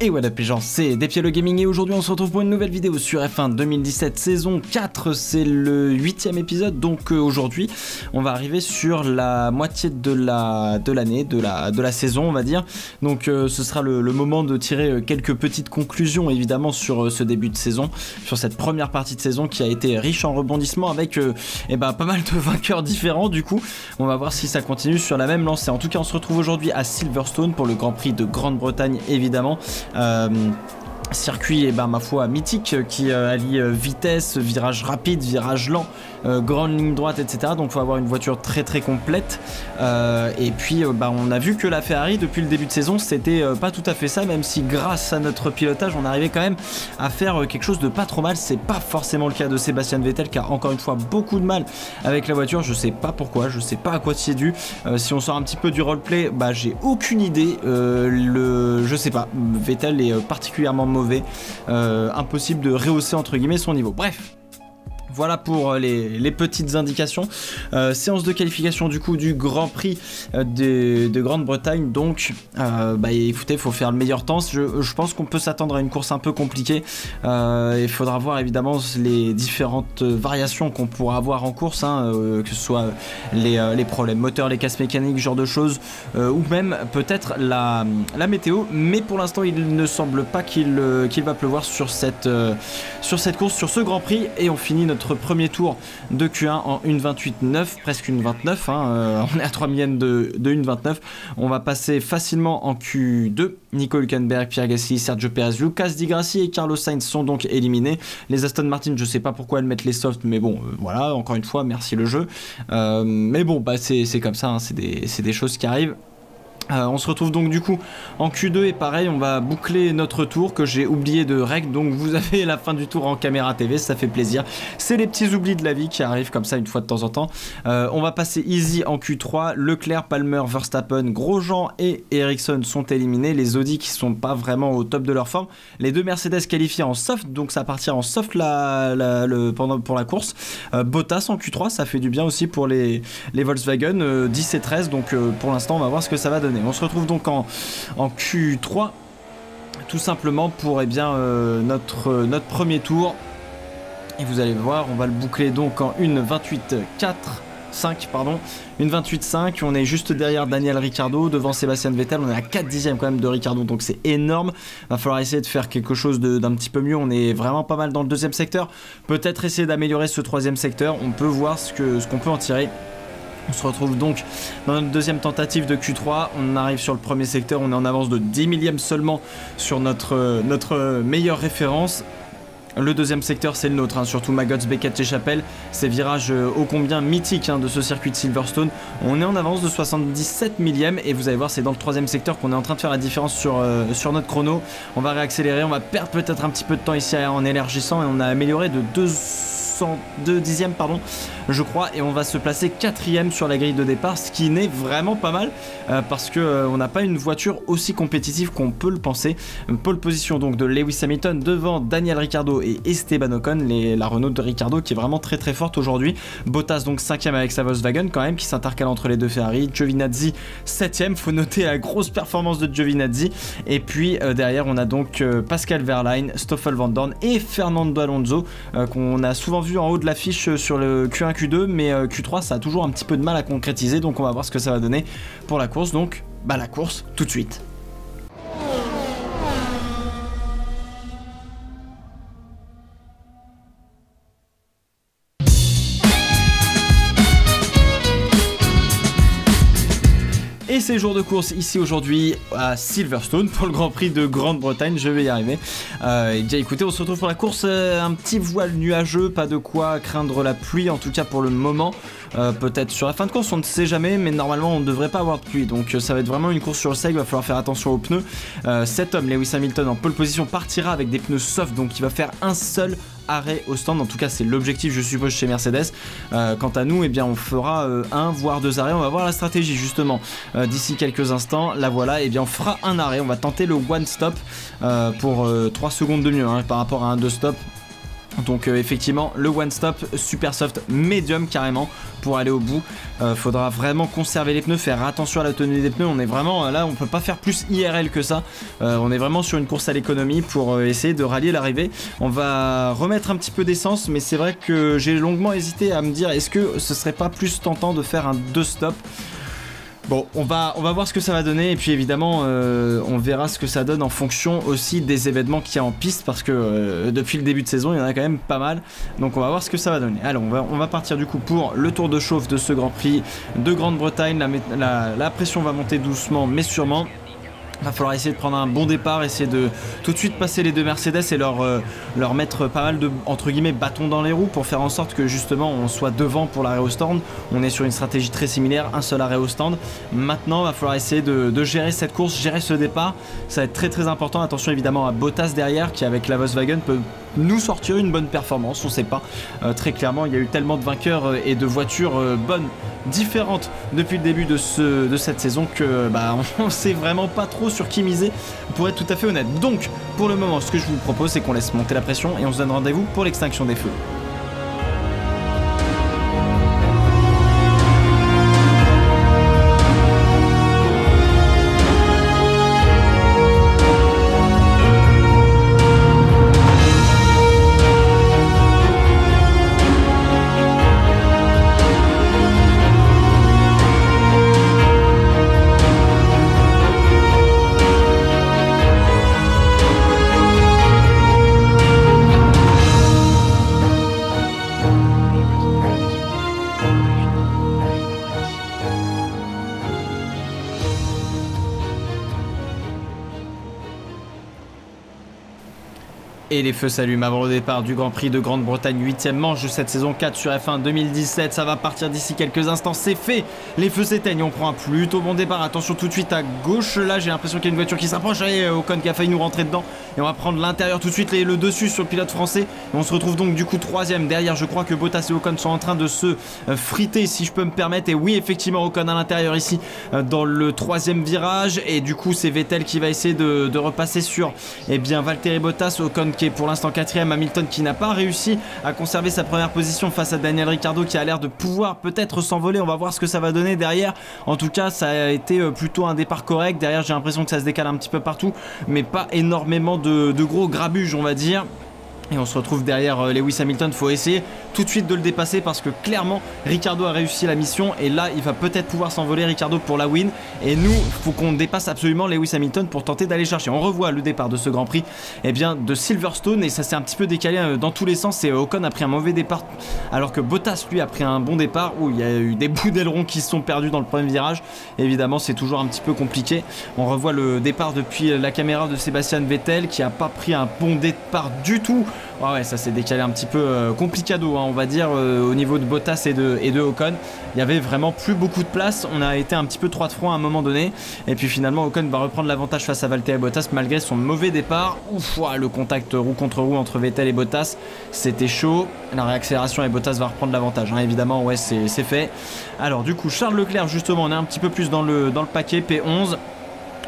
Et what up les gens, c'est Despiel le Gaming et aujourd'hui on se retrouve pour une nouvelle vidéo sur F1 2017 saison 4, c'est le 8e épisode, donc aujourd'hui on va arriver sur la moitié de l'année, de la saison on va dire, donc ce sera le moment de tirer quelques petites conclusions évidemment sur ce début de saison, sur cette première partie de saison qui a été riche en rebondissements avec pas mal de vainqueurs différents. Du coup on va voir si ça continue sur la même lancée. En tout cas on se retrouve aujourd'hui à Silverstone pour le Grand Prix de Grande-Bretagne évidemment. Circuit ma foi mythique qui allie vitesse, virage rapide, virage lent, grande ligne droite, etc. Donc il faut avoir une voiture très très complète et puis on a vu que la Ferrari depuis le début de saison c'était pas tout à fait ça, même si grâce à notre pilotage on arrivait quand même à faire quelque chose de pas trop mal. C'est pas forcément le cas de Sébastien Vettel qui a encore une fois beaucoup de mal avec la voiture. Je sais pas pourquoi, je sais pas à quoi c'est dû. Si on sort un petit peu du roleplay, j'ai aucune idée. Je sais pas, Vettel est particulièrement mauvais, impossible de rehausser entre guillemets son niveau. Bref, voilà pour les petites indications. Séance de qualification du coup du Grand Prix de Grande-Bretagne. Donc écoutez, il faut faire le meilleur temps. Je pense qu'on peut s'attendre à une course un peu compliquée. Il faudra voir évidemment les différentes variations qu'on pourra avoir en course, que ce soit les problèmes moteurs, les casses mécaniques, ce genre de choses, ou même peut-être la météo. Mais pour l'instant il ne semble pas qu'il va pleuvoir sur cette course, sur ce Grand Prix. Et on finit notre premier tour de Q1 en 1.28.9, presque 1.29, on est à 3 millièmes de 1.29. On va passer facilement en Q2. Nico Hülkenberg, Pierre Gasly, Sergio Perez, Lucas Di Grassi et Carlos Sainz sont donc éliminés. Les Aston Martin, je sais pas pourquoi elles mettent les softs, mais bon, voilà, encore une fois, merci le jeu. Mais bon, c'est comme ça, c'est des choses qui arrivent. On se retrouve donc du coup en Q2 et pareil on va boucler notre tour que j'ai oublié de règle, donc vous avez la fin du tour en caméra TV, ça fait plaisir. C'est les petits oublis de la vie qui arrivent comme ça une fois de temps en temps. On va passer easy en Q3, Leclerc, Palmer, Verstappen, Grosjean et Ericsson sont éliminés. Les Audi qui sont pas vraiment au top de leur forme. Les deux Mercedes qualifiés en soft, donc ça partira en soft pour la course. Bottas en Q3, ça fait du bien aussi pour les Volkswagen, 10 et 13, donc pour l'instant on va voir ce que ça va donner. On se retrouve donc en Q3 tout simplement pour notre premier tour et vous allez voir on va le boucler donc en 1.28.5 pardon, 1.28.5. On est juste derrière Daniel Ricciardo, devant Sébastien Vettel, on est à 4 dixièmes quand même de Ricciardo, donc c'est énorme. Va falloir essayer de faire quelque chose d'un petit peu mieux. On est vraiment pas mal dans le deuxième secteur, peut-être essayer d'améliorer ce troisième secteur. On peut voir ce qu'on peut en tirer. On se retrouve donc dans notre deuxième tentative de Q3, on arrive sur le premier secteur, on est en avance de 10 millièmes seulement sur notre meilleure référence. Le deuxième secteur c'est le nôtre, surtout Maggots, Beckett et Chapelle, ces virages ô combien mythiques de ce circuit de Silverstone. On est en avance de 77 millièmes et vous allez voir c'est dans le troisième secteur qu'on est en train de faire la différence sur notre chrono. On va réaccélérer, on va perdre peut-être un petit peu de temps ici en élargissant et on a amélioré de 2 dixièmes pardon je crois, et on va se placer 4ème sur la grille de départ, ce qui n'est vraiment pas mal parce que on n'a pas une voiture aussi compétitive qu'on peut le penser. Pole position donc de Lewis Hamilton devant Daniel Ricciardo et Esteban Ocon, la Renault de Ricciardo qui est vraiment très très forte aujourd'hui. Bottas donc 5ème avec sa Volkswagen quand même qui s'intercale entre les deux Ferrari. Giovinazzi 7ème, faut noter la grosse performance de Giovinazzi. Et puis derrière on a donc Pascal Wehrlein, Stoffel Van Dorn et Fernando Alonso qu'on a souvent vu en haut de l'affiche sur le Q1 Q2, mais Q3 ça a toujours un petit peu de mal à concrétiser, donc on va voir ce que ça va donner pour la course. Donc la course tout de suite. Et c'est jour de course ici aujourd'hui à Silverstone pour le Grand Prix de Grande-Bretagne, je vais y arriver. Et bien écoutez, on se retrouve pour la course, un petit voile nuageux, pas de quoi craindre la pluie en tout cas pour le moment. Peut-être sur la fin de course, on ne sait jamais, mais normalement on ne devrait pas avoir de pluie, donc ça va être vraiment une course sur le sec, il va falloir faire attention aux pneus. Cet homme, Lewis Hamilton en pole position, partira avec des pneus soft, donc il va faire un seul arrêt au stand. En tout cas, c'est l'objectif, je suppose, chez Mercedes. Quant à nous, eh bien, on fera un voire 2 arrêts. On va voir la stratégie justement d'ici quelques instants. La voilà, eh bien, on fera un arrêt. On va tenter le one stop pour 3 secondes de mieux par rapport à un 2 stop. Donc effectivement le one stop super soft medium carrément pour aller au bout. Faudra vraiment conserver les pneus, faire attention à l'autonomie des pneus. On est vraiment là, on peut pas faire plus IRL que ça. On est vraiment sur une course à l'économie pour essayer de rallier l'arrivée. On va remettre un petit peu d'essence, mais c'est vrai que j'ai longuement hésité à me dire est-ce que ce serait pas plus tentant de faire un 2 stop. Bon, on va voir ce que ça va donner et puis évidemment on verra ce que ça donne en fonction aussi des événements qu'il y a en piste parce que depuis le début de saison il y en a quand même pas mal, donc on va voir ce que ça va donner. Alors on va partir du coup pour le tour de chauffe de ce Grand Prix de Grande-Bretagne. La pression va monter doucement mais sûrement. Va falloir essayer de prendre un bon départ, essayer de tout de suite passer les deux Mercedes et leur mettre pas mal de entre guillemets bâtons dans les roues pour faire en sorte que justement on soit devant pour l'arrêt au stand. On est sur une stratégie très similaire, un seul arrêt au stand. Maintenant il va falloir essayer de gérer cette course, gérer ce départ. Ça va être très très important. Attention évidemment à Bottas derrière qui avec la Volkswagen peut nous sortir une bonne performance, on sait pas. Très clairement il y a eu tellement de vainqueurs et de voitures bonnes, différentes depuis le début de cette saison que on sait vraiment pas trop sur qui miser pour être tout à fait honnête. Donc pour le moment ce que je vous propose c'est qu'on laisse monter la pression et on se donne rendez-vous pour l'extinction des feux. Et les feux s'allument avant le départ du Grand Prix de Grande-Bretagne, 8e manche de cette saison 4 sur F1 2017. Ça va partir d'ici quelques instants, c'est fait. Les feux s'éteignent, on prend un plutôt bon départ. Attention tout de suite à gauche, là j'ai l'impression qu'il y a une voiture qui s'approche. Allez, Ocon qui a failli nous rentrer dedans. Et on va prendre l'intérieur tout de suite, le dessus sur le pilote français. Et on se retrouve donc du coup 3e. Derrière, je crois que Bottas et Ocon sont en train de se friter, si je peux me permettre. Et oui, effectivement, Ocon à l'intérieur ici dans le 3e virage. Et du coup, c'est Vettel qui va essayer de repasser sur Valtteri Bottas. Ocon qui est pour l'instant 4e, Hamilton qui n'a pas réussi à conserver sa première position face à Daniel Ricciardo qui a l'air de pouvoir peut-être s'envoler. On va voir ce que ça va donner derrière. En tout cas ça a été plutôt un départ correct. Derrière j'ai l'impression que ça se décale un petit peu partout mais pas énormément de gros grabuges on va dire. Et on se retrouve derrière Lewis Hamilton. Faut essayer tout de suite de le dépasser parce que clairement Ricciardo a réussi la mission et là il va peut-être pouvoir s'envoler Ricciardo pour la win. Et nous faut qu'on dépasse absolument Lewis Hamilton pour tenter d'aller chercher. On revoit le départ de ce Grand Prix de Silverstone et ça s'est un petit peu décalé dans tous les sens. Et Ocon a pris un mauvais départ alors que Bottas lui a pris un bon départ où il y a eu des bouts d'aileron qui se sont perdus dans le premier virage. Évidemment c'est toujours un petit peu compliqué. On revoit le départ depuis la caméra de Sébastien Vettel qui a pas pris un bon départ du tout. Ouais, ça s'est décalé un petit peu complicado on va dire au niveau de Bottas et de Ocon. Il y avait vraiment plus beaucoup de place. On a été un petit peu 3 de front à un moment donné et puis finalement Ocon va reprendre l'avantage face à Valtteri Bottas malgré son mauvais départ. Ouf, le contact roue contre roue entre Vettel et Bottas, c'était chaud. La réaccélération et Bottas va reprendre l'avantage évidemment, ouais c'est fait. Alors du coup Charles Leclerc justement on est un petit peu plus dans le paquet P11.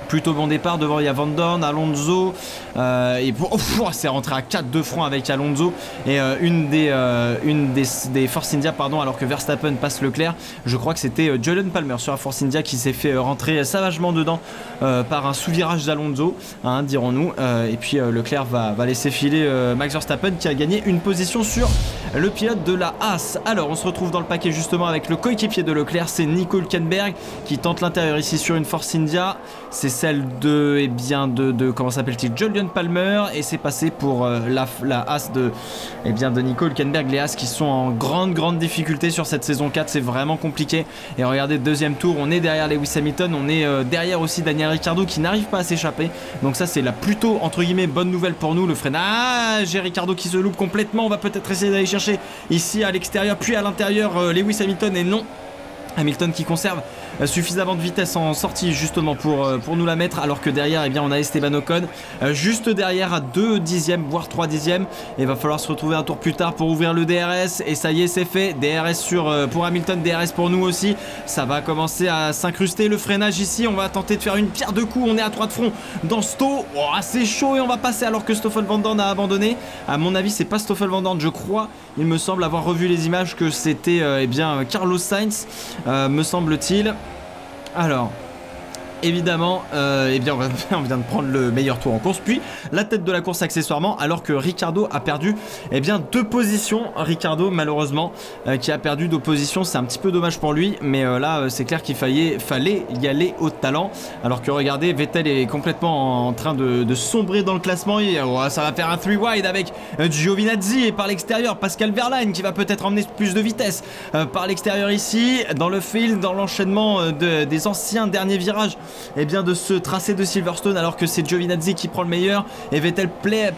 Plutôt bon départ, devant il y a Van Dorn, Alonso c'est rentré à 4 de front avec Alonso et une des Force India alors que Verstappen passe Leclerc. Je crois que c'était Julian Palmer sur la Force India qui s'est fait rentrer savagement dedans par un sous-virage d'Alonso dirons-nous, et puis Leclerc va laisser filer Max Verstappen qui a gagné une position sur le pilote de la Haas. Alors on se retrouve dans le paquet justement avec le coéquipier de Leclerc, c'est Nico Hülkenberg qui tente l'intérieur ici sur une Force India. C'est celle de comment s'appelle-t-il, Julian Palmer, et c'est passé pour la Haas de Nico Hülkenberg. Les Haas qui sont en grande difficulté sur cette saison 4, c'est vraiment compliqué. Et regardez, deuxième tour, on est derrière Lewis Hamilton, on est derrière aussi Daniel Ricciardo qui n'arrive pas à s'échapper. Donc ça c'est la plutôt entre guillemets bonne nouvelle pour nous. Le freinage, j'ai Ricciardo qui se loupe complètement. On va peut-être essayer d'aller chercher ici à l'extérieur puis à l'intérieur Lewis Hamilton, et non. Hamilton qui conserve suffisamment de vitesse en sortie justement pour nous la mettre, alors que derrière eh bien, on a Esteban Ocon juste derrière à 2 dixièmes voire 3 dixièmes, et il va falloir se retrouver un tour plus tard pour ouvrir le DRS, et ça y est, c'est fait. DRS pour Hamilton, DRS pour nous aussi, ça va commencer à s'incruster. Le freinage ici, on va tenter de faire une pierre de coups, on est à 3 de front dans Sto, oh, c'est chaud, et on va passer alors que Stoffel Van Dorn a abandonné. À mon avis c'est pas Stoffel Van Dorn, je crois, il me semble avoir revu les images que c'était eh bien Carlos Sainz, me semble-t-il. Alors évidemment, eh bien on vient de prendre le meilleur tour en course, puis la tête de la course accessoirement, alors que Ricciardo a perdu eh bien 2 positions. Ricciardo malheureusement qui a perdu 2 positions, c'est un petit peu dommage pour lui, mais là c'est clair qu'il fallait y aller au talent, alors que regardez, Vettel est complètement en train de sombrer dans le classement, et ça va faire un 3 wide avec Giovinazzi, et par l'extérieur Pascal Wehrlein qui va peut-être emmener plus de vitesse par l'extérieur ici, dans le field, dans l'enchaînement des anciens derniers virages et bien de ce tracé de Silverstone, alors que c'est Giovinazzi qui prend le meilleur et Vettel perd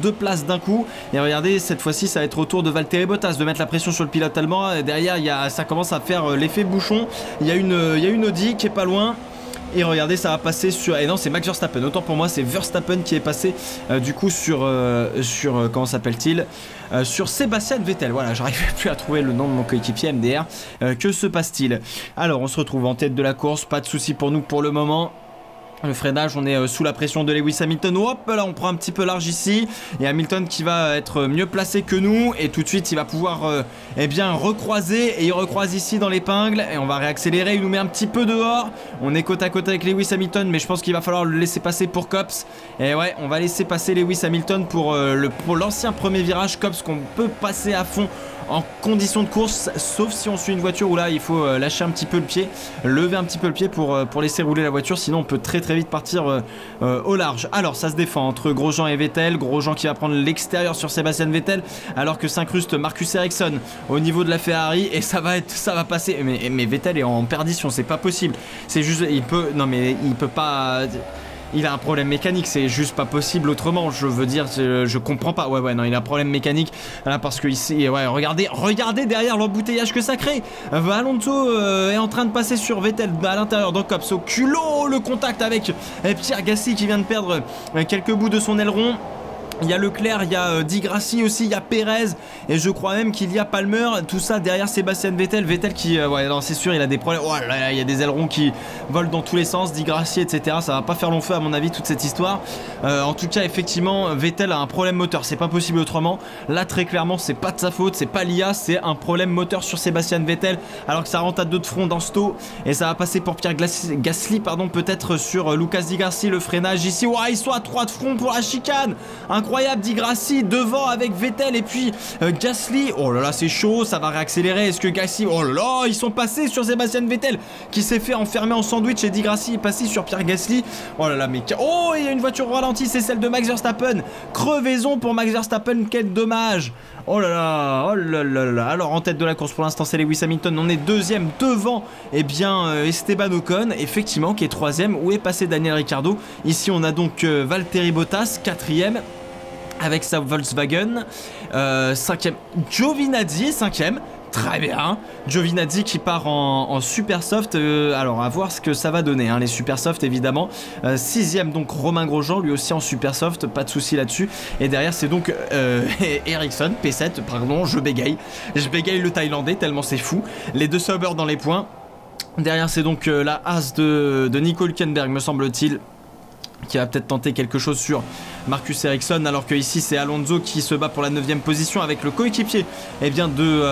2 places d'un coup. Et regardez, cette fois-ci ça va être au tour de Valtteri Bottas de mettre la pression sur le pilote allemand. Et derrière ça commence à faire l'effet bouchon, il y a une Audi qui est pas loin. Et regardez, ça va passer sur... Et non, c'est Max Verstappen. Autant pour moi, c'est Verstappen qui est passé du coup sur comment s'appelle-t-il, sur Sébastien Vettel. Voilà, j'arrivais plus à trouver le nom de mon coéquipier MDR. Que se passe-t-il? Alors, on se retrouve en tête de la course. Pas de souci pour nous pour le moment. Le freinage, on est sous la pression de Lewis Hamilton. Hop là, on prend un petit peu large ici. Et Hamilton qui va être mieux placé que nous. Et tout de suite, il va pouvoir eh bien recroiser. Et il recroise ici dans l'épingle. Et on va réaccélérer. Il nous met un petit peu dehors. On est côte à côte avec Lewis Hamilton. Mais je pense qu'il va falloir le laisser passer pour Copse. Et ouais, on va laisser passer Lewis Hamilton pour l'ancien premier virage Copse qu'on peut passer à fond en condition de course, sauf si on suit une voiture où là il faut lâcher un petit peu le pied, lever un petit peu le pied pour laisser rouler la voiture, sinon on peut très vite partir au large. Alors ça se défend entre Grosjean et Vettel. Grosjean qui va prendre l'extérieur sur Sébastien Vettel, alors que s'incruste Marcus Ericsson au niveau de la Ferrari, et ça va passer. Mais Vettel est en perdition, c'est pas possible. C'est juste, il peut pas. Il a un problème mécanique, c'est juste pas possible autrement, je veux dire, je comprends pas. Ouais, non, il a un problème mécanique, là, parce que ici, ouais, regardez derrière l'embouteillage que ça crée. Alonso est en train de passer sur Vettel à l'intérieur, donc Copse au culot, le contact avec Pierre Gasly qui vient de perdre quelques bouts de son aileron. Il y a Leclerc, il y a Di Grassi aussi, il y a Perez, et je crois même qu'il y a Palmer, tout ça derrière Sébastien Vettel. Vettel qui, ouais, non, c'est sûr, il a des problèmes. Oh là là, il y a des ailerons qui volent dans tous les sens, Di Grassi, etc. Ça va pas faire long feu à mon avis, toute cette histoire. En tout cas, effectivement, Vettel a un problème moteur, c'est pas possible autrement. Là, très clairement, c'est pas de sa faute, c'est pas l'IA, c'est un problème moteur sur Sébastien Vettel, alors que ça rentre à 2 de front dans Sto, et ça va passer pour Pierre Gasly, pardon, peut-être sur Lucas Di Grassi. Le freinage ici, ouais, ils sont à 3 de front pour la chicane. Incroyable, Di Grassi devant avec Vettel, et puis Gasly, oh là là, c'est chaud, ça va réaccélérer. Est-ce que Gasly, oh là là, ils sont passés sur Sébastien Vettel qui s'est fait enfermer en sandwich, et Di Grassi est passé sur Pierre Gasly. Oh là là, mais oh, il y a une voiture ralentie, c'est celle de Max Verstappen. Crevaison pour Max Verstappen, quel dommage. Oh là là, oh là là là. Alors en tête de la course pour l'instant c'est Lewis Hamilton, on est deuxième devant Esteban Ocon, effectivement, qui est troisième. Où est passé Daniel Ricciardo? Ici on a donc Valtteri Bottas, quatrième avec sa Volkswagen, 5ème Giovinazzi, 5ème. Très bien, Giovinazzi qui part en super soft, alors à voir ce que ça va donner, hein, les super soft évidemment. 6ème donc Romain Grosjean, lui aussi en super soft, pas de souci là-dessus. Et derrière c'est donc Ericsson, P7, pardon, je bégaye le Thaïlandais tellement c'est fou. Les 2 Sauber dans les points. Derrière c'est donc la Haas de Nico Hülkenberg, me semble-t-il, qui va peut-être tenter quelque chose sur Marcus Ericsson, alors que ici c'est Alonso qui se bat pour la 9ème position avec le coéquipier de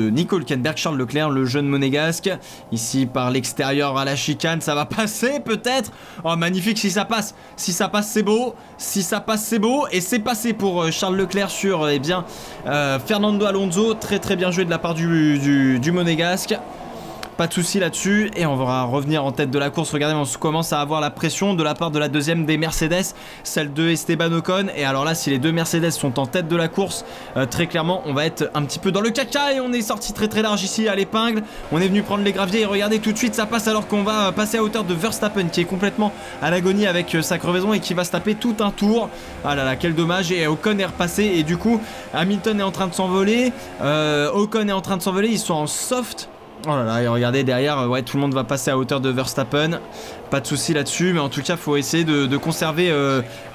Nico Hülkenberg, Charles Leclerc, le jeune monégasque. Ici par l'extérieur à la chicane, ça va passer peut-être. Oh magnifique, si ça passe c'est beau, et c'est passé pour Charles Leclerc sur Fernando Alonso. Très bien joué de la part du monégasque. pas de souci là-dessus et on va revenir en tête de la course. Regardez, on commence à avoir la pression de la part de la deuxième des Mercedes, celle de Esteban Ocon. Et alors là, si les deux Mercedes sont en tête de la course, très clairement on va être un petit peu dans le caca et on est sorti très large ici à l'épingle. On est venu prendre les graviers et regardez tout de suite ça passe alors qu'on va passer à hauteur de Verstappen qui est complètement à l'agonie avec sa crevaison et qui va se taper tout un tour. Ah là là, quel dommage. Et Ocon est repassé et du coup Hamilton est en train de s'envoler, Ocon est en train de s'envoler, ils sont en soft. Oh là là, et regardez derrière, ouais, tout le monde va passer à hauteur de Verstappen. Pas de souci là-dessus, mais en tout cas, faut essayer de conserver.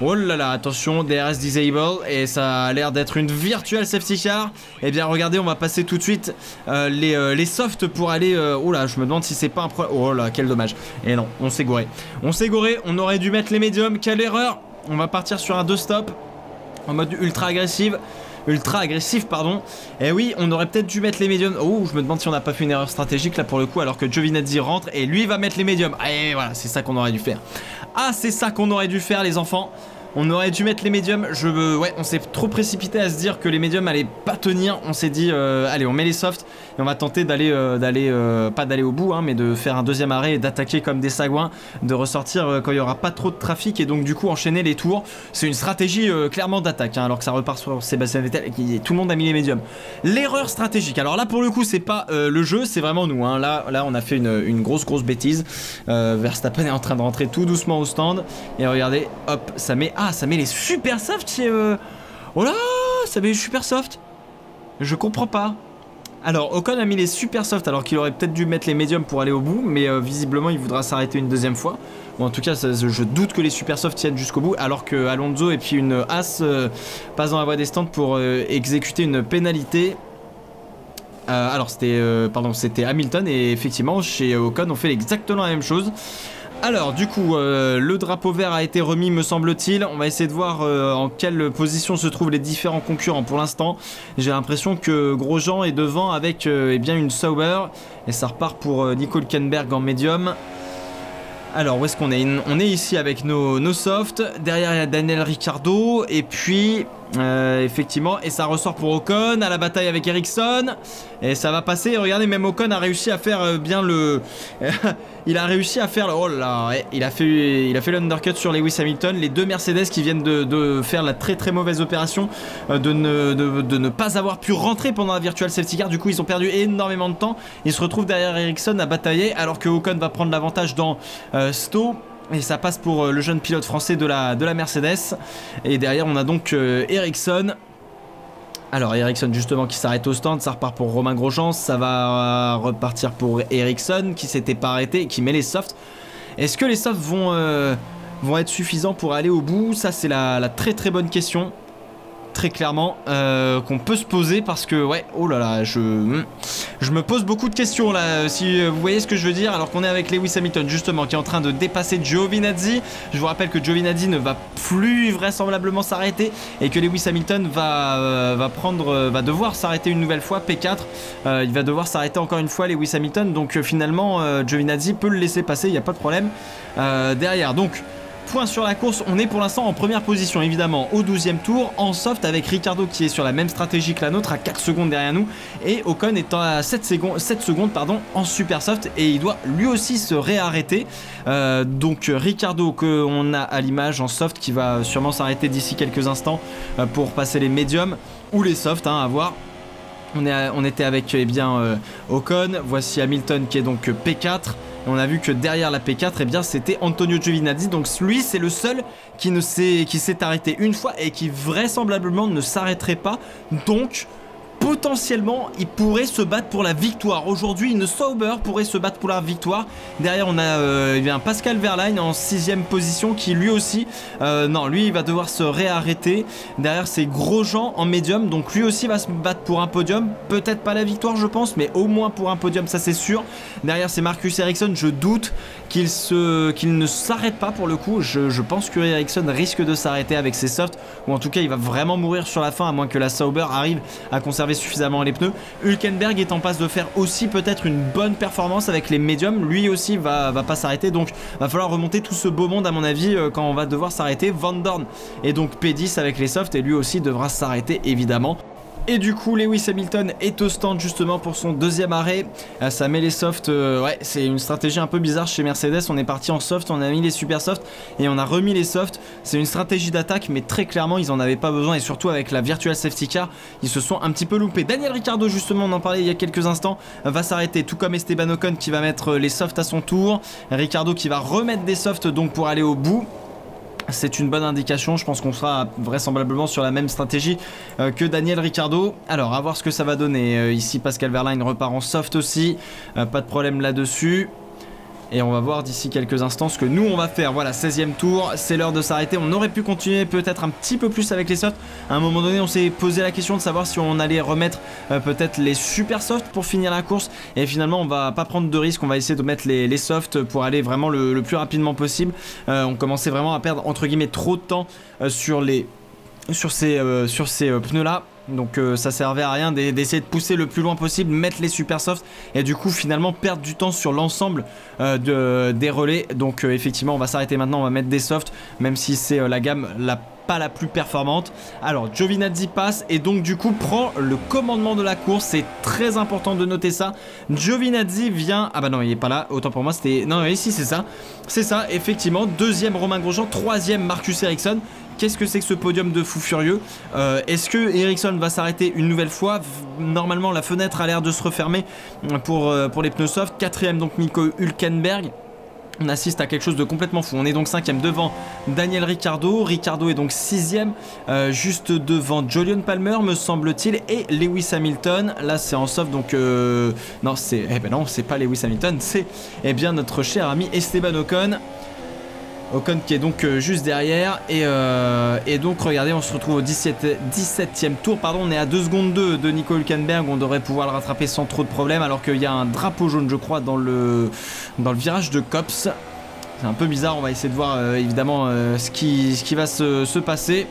Oh là là, attention, DRS disable, et ça a l'air d'être une virtual safety car. Et bien, regardez, on va passer tout de suite les softs pour aller. Oh là, je me demande si c'est pas un problème. Oh là, quel dommage. Et non, on s'est gouré. On s'est gouré, on aurait dû mettre les médiums. Quelle erreur! On va partir sur un 2 stop en mode ultra agressif pardon. Et oui, on aurait peut-être dû mettre les médiums. Oh, je me demande si on n'a pas fait une erreur stratégique là pour le coup, alors que Giovinazzi rentre et lui va mettre les médiums. Et voilà, c'est ça qu'on aurait dû faire. Ah, c'est ça qu'on aurait dû faire les enfants. On aurait dû mettre les médiums. Ouais, on s'est trop précipité à se dire que les médiums allaient pas tenir. On s'est dit, allez, on met les softs et on va tenter d'aller, pas d'aller au bout, hein, mais de faire un deuxième arrêt et d'attaquer comme des sagouins, de ressortir quand il y aura pas trop de trafic et donc du coup enchaîner les tours. C'est une stratégie clairement d'attaque, hein, alors que ça repart sur Sébastien Vettel et tout le monde a mis les médiums. L'erreur stratégique. Alors là, pour le coup, c'est pas le jeu, c'est vraiment nous. Hein. Là, on a fait une grosse bêtise. Verstappen est en train de rentrer tout doucement au stand et regardez, hop, ça met. Ah, ça met les super soft chez... Oh là, ça met les super soft. Je comprends pas. Alors, Ocon a mis les super soft alors qu'il aurait peut-être dû mettre les médiums pour aller au bout. Mais visiblement, il voudra s'arrêter une deuxième fois. Bon, en tout cas, je doute que les super soft tiennent jusqu'au bout. Alors que Alonso et puis une As passent dans la voie des stands pour exécuter une pénalité. Alors, c'était Hamilton. Et effectivement, chez Ocon, on fait exactement la même chose. Alors du coup le drapeau vert a été remis me semble-t-il. On va essayer de voir en quelle position se trouvent les différents concurrents. Pour l'instant j'ai l'impression que Grosjean est devant avec eh bien une Sauber. Et ça repart pour Nico Hülkenberg en médium. Alors où est-ce qu'on est? On est ici avec nos softs. Derrière il y a Daniel Ricciardo. Et puis effectivement, et ça ressort pour Ocon à la bataille avec Ericsson. Et ça va passer. Regardez, même Ocon a réussi à faire bien le... il a réussi à faire... Oh là, ouais, il a fait l'undercut sur Lewis Hamilton. Les deux Mercedes qui viennent de faire la très mauvaise opération de ne pas avoir pu rentrer pendant la virtual safety car. Du coup, ils ont perdu énormément de temps. Ils se retrouvent derrière Ericsson à batailler alors que Ocon va prendre l'avantage dans Stowe. Et ça passe pour le jeune pilote français de la Mercedes. Et derrière on a donc Ericsson. Alors Ericsson justement qui s'arrête au stand. Ça repart pour Romain Grosjean. Ça va repartir pour Ericsson qui s'était pas arrêté et qui met les softs. Est-ce que les softs vont être suffisants pour aller au bout? Ça c'est la très bonne question. Très clairement qu'on peut se poser parce que ouais, oh là là, je me pose beaucoup de questions là, si vous voyez ce que je veux dire, alors qu'on est avec Lewis Hamilton justement qui est en train de dépasser Giovinazzi. Je vous rappelle que Giovinazzi ne va plus vraisemblablement s'arrêter et que Lewis Hamilton va devoir s'arrêter une nouvelle fois, P4. Il va devoir s'arrêter encore une fois Lewis Hamilton, donc finalement Giovinazzi peut le laisser passer, il n'y a pas de problème. Derrière donc point sur la course, on est pour l'instant en première position évidemment au 12e tour en soft avec Ricciardo qui est sur la même stratégie que la nôtre à 4 secondes derrière nous et Ocon est à 7 secondes pardon, en super soft et il doit lui aussi se réarrêter. Donc Ricciardo qu'on a à l'image en soft qui va sûrement s'arrêter d'ici quelques instants pour passer les médiums ou les softs à voir. On était avec eh bien, Ocon, voici Hamilton qui est donc P4. Et on a vu que derrière la P4, eh bien c'était Antonio Giovinazzi. Donc lui, c'est le seul qui s'est arrêté une fois et qui vraisemblablement ne s'arrêterait pas. Donc potentiellement, il pourrait se battre pour la victoire. Aujourd'hui, une Sauber pourrait se battre pour la victoire. Derrière, on a eh bien, Pascal Wehrlein en 6ème position qui lui aussi... non, lui, il va devoir se réarrêter. Derrière, c'est Grosjean en médium. Donc lui aussi va se battre pour un podium. Peut-être pas la victoire, je pense, mais au moins pour un podium, ça c'est sûr. Derrière, c'est Marcus Ericsson. Je doute qu'il ne s'arrête pas pour le coup. Je pense que Ericsson risque de s'arrêter avec ses softs. Ou en tout cas, il va vraiment mourir sur la fin, à moins que la Sauber arrive à conserver suffisamment les pneus. Hülkenberg est en passe de faire aussi peut-être une bonne performance avec les médiums. Lui aussi va pas s'arrêter. Donc, va falloir remonter tout ce beau monde, à mon avis, quand on va devoir s'arrêter. Van Dorn est donc P10 avec les softs et lui aussi devra s'arrêter évidemment. Et du coup Lewis Hamilton est au stand justement pour son deuxième arrêt. Ça met les softs, ouais c'est une stratégie un peu bizarre chez Mercedes. On est parti en soft, on a mis les super softs et on a remis les softs. C'est une stratégie d'attaque mais très clairement ils en avaient pas besoin. Et surtout avec la virtual safety car ils se sont un petit peu loupés. Daniel Ricciardo justement, on en parlait il y a quelques instants, va s'arrêter, tout comme Esteban Ocon qui va mettre les softs à son tour. Ricciardo qui va remettre des softs donc pour aller au bout. C'est une bonne indication, je pense qu'on sera vraisemblablement sur la même stratégie que Daniel Ricciardo. Alors à voir ce que ça va donner. Ici Pascal Wehrlein repart en soft aussi, pas de problème là-dessus. Et on va voir d'ici quelques instants ce que nous on va faire. Voilà, 16e tour, c'est l'heure de s'arrêter. On aurait pu continuer peut-être un petit peu plus avec les softs. À un moment donné on s'est posé la question de savoir si on allait remettre peut-être les super softs pour finir la course. Et finalement on va pas prendre de risque, on va essayer de mettre les softs pour aller vraiment le plus rapidement possible. On commençait vraiment à perdre entre guillemets trop de temps sur ces pneus là. Donc ça servait à rien d'essayer de pousser le plus loin possible, mettre les super softs et du coup finalement perdre du temps sur l'ensemble des relais. Donc effectivement on va s'arrêter maintenant, on va mettre des softs même si c'est la gamme pas la plus performante. Alors Giovinazzi passe et donc du coup prend le commandement de la course. C'est très important de noter ça. Giovinazzi vient... Ah bah non il est pas là, autant pour moi c'était... Non ici c'est ça. C'est ça effectivement. Deuxième Romain Grosjean, troisième Marcus Ericsson. Qu'est-ce que c'est que ce podium de fou furieux? Est-ce que Ericsson va s'arrêter une nouvelle fois? Normalement la fenêtre a l'air de se refermer pour les pneus soft. Quatrième donc Nico Hülkenberg. On assiste à quelque chose de complètement fou. On est donc 5ème devant Daniel Ricciardo. Ricciardo est donc 6ème juste devant Jolyon Palmer me semble-t-il et Lewis Hamilton. Là c'est en soft donc non c'est pas Lewis Hamilton, c'est bien notre cher ami Esteban Ocon. Ocon qui est donc juste derrière et donc regardez on se retrouve au 17ème tour, pardon, on est à 2 secondes 2 de Nico Hülkenberg, on devrait pouvoir le rattraper sans trop de problème alors qu'il y a un drapeau jaune je crois dans le virage de Copse. C'est un peu bizarre, on va essayer de voir évidemment ce qui va se passer.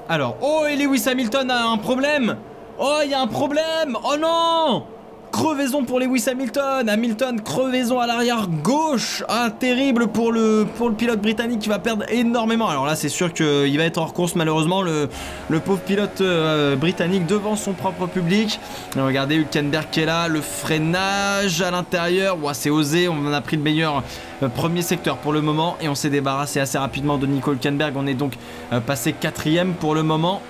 Alors, oh et Lewis Hamilton a un problème. Oh il y a un problème. Oh non. Crevaison pour Lewis Hamilton. Hamilton, crevaison à l'arrière gauche. Ah, terrible pour le pilote britannique qui va perdre énormément. Alors là, c'est sûr qu'il va être hors course malheureusement. Le pauvre pilote britannique devant son propre public. Regardez Hülkenberg qui est là. Le freinage à l'intérieur. Ouah, c'est osé. On en a pris le meilleur premier secteur pour le moment. Et on s'est débarrassé assez rapidement de Nico Hülkenberg. On est donc passé 4ème pour le moment.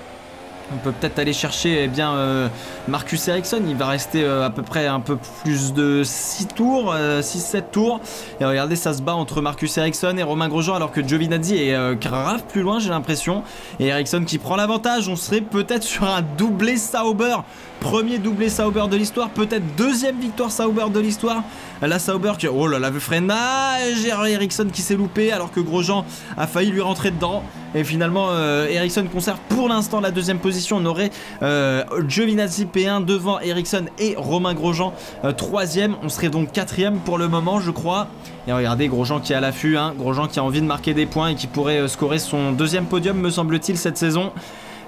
On peut peut-être aller chercher Marcus Ericsson, il va rester à peu près un peu plus de 6 tours, 6-7 tours. Et regardez, ça se bat entre Marcus Ericsson et Romain Grosjean alors que Giovinazzi est grave plus loin j'ai l'impression. Et Ericsson qui prend l'avantage, on serait peut-être sur un doublé Sauber. Premier doublé Sauber de l'histoire, peut-être deuxième victoire Sauber de l'histoire. La Sauber qui... Oh là là, le freinage, Ericsson qui s'est loupé alors que Grosjean a failli lui rentrer dedans. Et finalement, Ericsson conserve pour l'instant la deuxième position. On aurait Giovinazzi P1 devant Ericsson et Romain Grosjean 3ème. On serait donc 4ème pour le moment, je crois. Et regardez, Grosjean qui est à l'affût, hein. Grosjean qui a envie de marquer des points et qui pourrait scorer son deuxième podium, me semble-t-il, cette saison.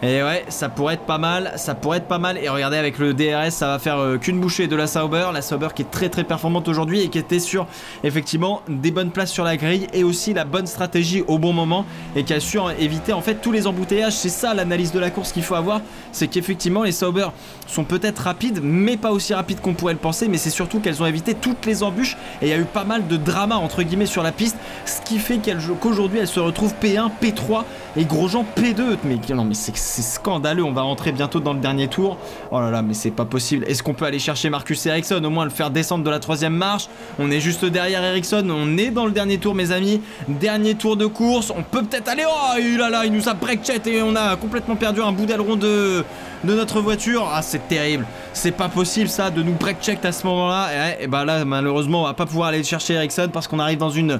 Et ouais, ça pourrait être pas mal, ça pourrait être pas mal. Et regardez, avec le DRS, ça va faire qu'une bouchée de la Sauber qui est très très performante aujourd'hui et qui était sur effectivement des bonnes places sur la grille et aussi la bonne stratégie au bon moment et qui a su éviter en fait tous les embouteillages. C'est ça l'analyse de la course qu'il faut avoir, c'est qu'effectivement les Sauber sont peut-être rapides mais pas aussi rapides qu'on pourrait le penser, mais c'est surtout qu'elles ont évité toutes les embûches et il y a eu pas mal de drama entre guillemets sur la piste, ce qui fait qu'aujourd'hui elles se retrouvent P1, P3 et Grosjean P2. Mais non, mais c'est scandaleux, on va rentrer bientôt dans le dernier tour. Oh là là, mais c'est pas possible. Est-ce qu'on peut aller chercher Marcus Ericsson, au moins le faire descendre de la 3ème marche? On est juste derrière Ericsson, on est dans le dernier tour mes amis. Dernier tour de course, on peut peut-être aller... Oh là là, il nous a break-check et on a complètement perdu un bout d'aileron de notre voiture. Ah c'est terrible, c'est pas possible ça de nous break-check à ce moment-là. Et bah là malheureusement on va pas pouvoir aller chercher Ericsson parce qu'on arrive dans une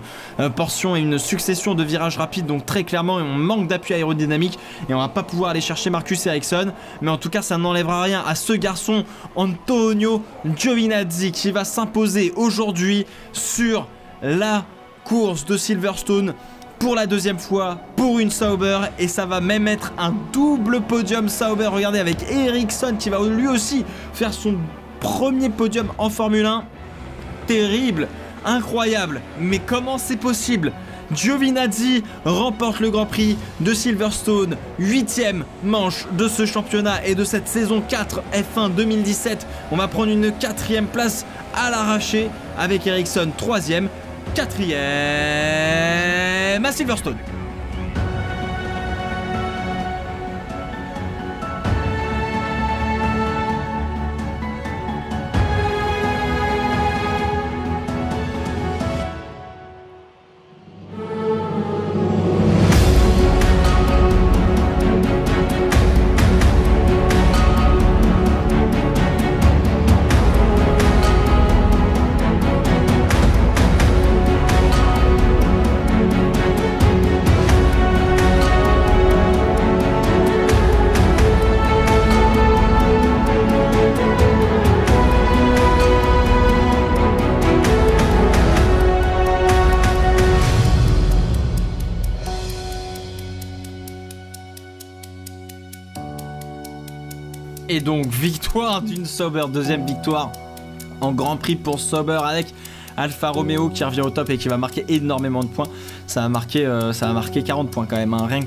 portion et une succession de virages rapides, donc très clairement on manque d'appui aérodynamique et on va pas pouvoir aller chercher Marcus Ericsson. Mais en tout cas ça n'enlèvera rien à ce garçon Antonio Giovinazzi qui va s'imposer aujourd'hui sur la course de Silverstone pour la deuxième fois pour une Sauber, et ça va même être un double podium Sauber. Regardez, avec Ericsson qui va lui aussi faire son premier podium en Formule 1. Terrible, incroyable, mais comment c'est possible? Giovinazzi remporte le Grand Prix de Silverstone, 8e manche de ce championnat et de cette saison 4 F1 2017. On va prendre une 4e place à l'arraché avec Ericsson 3e, 4e à Silverstone. Et donc victoire d'une Sauber, deuxième victoire en Grand Prix pour Sauber avec Alfa Romeo qui revient au top et qui va marquer énormément de points. Ça a marqué 40 points quand même, hein, rien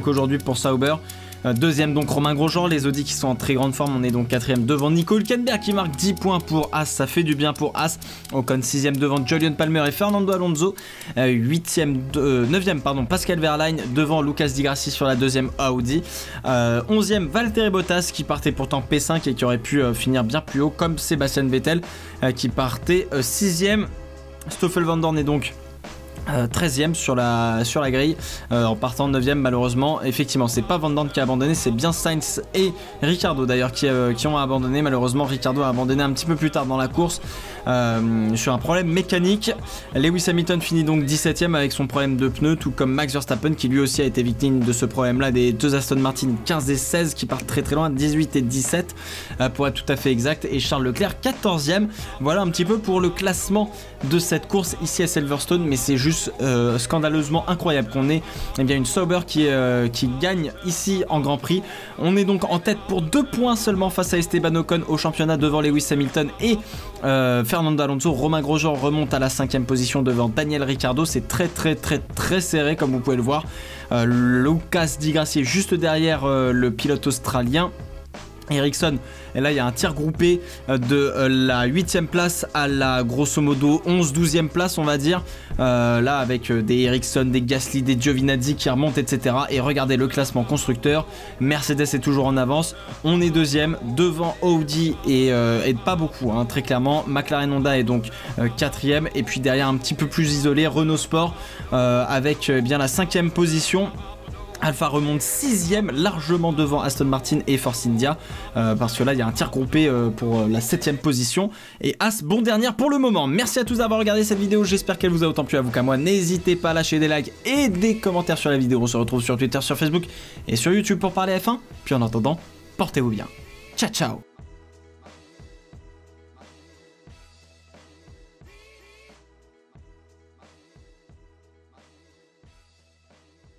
qu'aujourd'hui pour Sauber. Deuxième donc Romain Grosjean, les Audi qui sont en très grande forme, on est donc quatrième devant Nico Hülkenberg qui marque 10 points pour As, ça fait du bien pour As. Ocon 6ème devant Julian Palmer et Fernando Alonso, 9ème Pascal Wehrlein devant Lucas Di Grassi sur la deuxième Audi, 11ème Valtteri Bottas qui partait pourtant P5 et qui aurait pu finir bien plus haut comme Sébastien Vettel qui partait 6ème. Stoffel Vandoorne est donc 13ème sur la grille en partant 9ème malheureusement. Effectivement c'est pas Vandoorne qui a abandonné, c'est bien Sainz et Ricciardo d'ailleurs qui ont abandonné. Malheureusement Ricciardo a abandonné un petit peu plus tard dans la course sur un problème mécanique. Lewis Hamilton finit donc 17ème avec son problème de pneus, tout comme Max Verstappen qui lui aussi a été victime de ce problème là des deux Aston Martin 15 et 16 qui partent très loin, 18 et 17 pour être tout à fait exact, et Charles Leclerc 14ème. Voilà un petit peu pour le classement de cette course ici à Silverstone, mais c'est juste scandaleusement incroyable qu'on ait bien une Sauber qui gagne ici en Grand Prix. On est donc en tête pour 2 points seulement face à Esteban Ocon au championnat devant Lewis Hamilton et Fernando Alonso. Romain Grosjean remonte à la 5ème position devant Daniel Ricciardo. C'est très serré comme vous pouvez le voir. Lucas Di Grassi est juste derrière le pilote australien Ericsson, et là il y a un tir groupé de la 8ème place à la grosso modo 11-12ème place on va dire, là avec des Ericsson, des Gasly, des Giovinazzi qui remontent etc. Et regardez le classement constructeur, Mercedes est toujours en avance, on est deuxième devant Audi et pas beaucoup hein, très clairement. McLaren Honda est donc 4ème, et puis derrière un petit peu plus isolé Renault Sport avec bien la 5ème position. Alpha remonte 6ème, largement devant Aston Martin et Force India, parce que là il y a un tir groupé pour la 7ème position, et As bon dernière pour le moment. Merci à tous d'avoir regardé cette vidéo, j'espère qu'elle vous a autant plu à vous qu'à moi. N'hésitez pas à lâcher des likes et des commentaires sur la vidéo. On se retrouve sur Twitter, sur Facebook et sur YouTube pour parler F1. Puis en attendant, portez-vous bien. Ciao ciao.